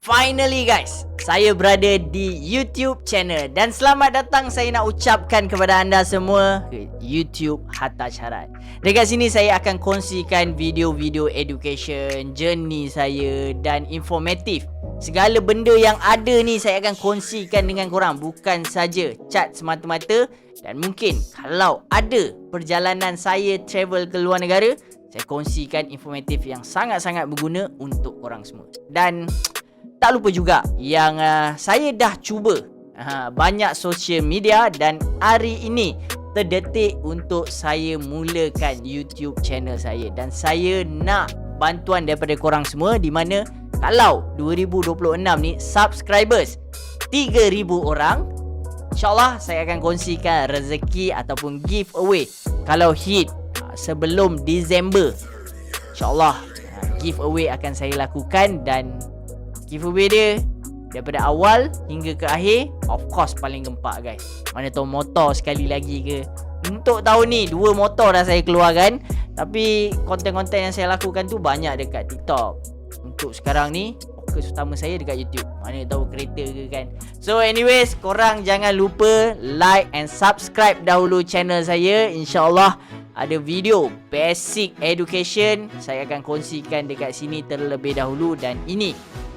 Finally guys, saya berada di YouTube channel dan selamat datang saya nak ucapkan kepada anda semua ke YouTube Hatta Syarat. Dekat sini saya akan kongsikan video-video education, journey saya dan informatif. Segala benda yang ada ni saya akan kongsikan dengan korang, bukan saja cat semata-mata. Dan mungkin kalau ada perjalanan saya travel ke luar negara, saya kongsikan informatif yang sangat-sangat berguna untuk korang semua. Dan tak lupa juga yang saya dah cuba banyak social media dan hari ini terdetik untuk saya mulakan YouTube channel saya. Dan saya nak bantuan daripada korang semua, di mana kalau 2026 ni subscribers 3,000 orang, InsyaAllah saya akan kongsikan rezeki ataupun giveaway. Kalau hit sebelum Disember, InsyaAllah giveaway akan saya lakukan. Dan giveaway dia daripada awal hingga ke akhir, of course paling gempak guys. Mana tahu motor sekali lagi ke. Untuk tahun ni 2 motor dah saya keluarkan, tapi konten-konten yang saya lakukan tu banyak dekat TikTok. Untuk sekarang ni fokus utama saya dekat YouTube. Mana tahu kereta ke kan. So anyways, korang jangan lupa like and subscribe dahulu channel saya. InsyaAllah ada video basic education saya akan kongsikan dekat sini terlebih dahulu. Dan ini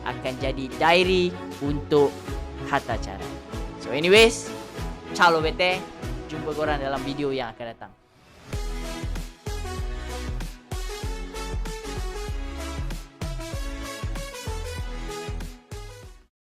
akan jadi diary untuk Hatta Syarat. So anyways, ciao lo bete. Jumpa korang dalam video yang akan datang.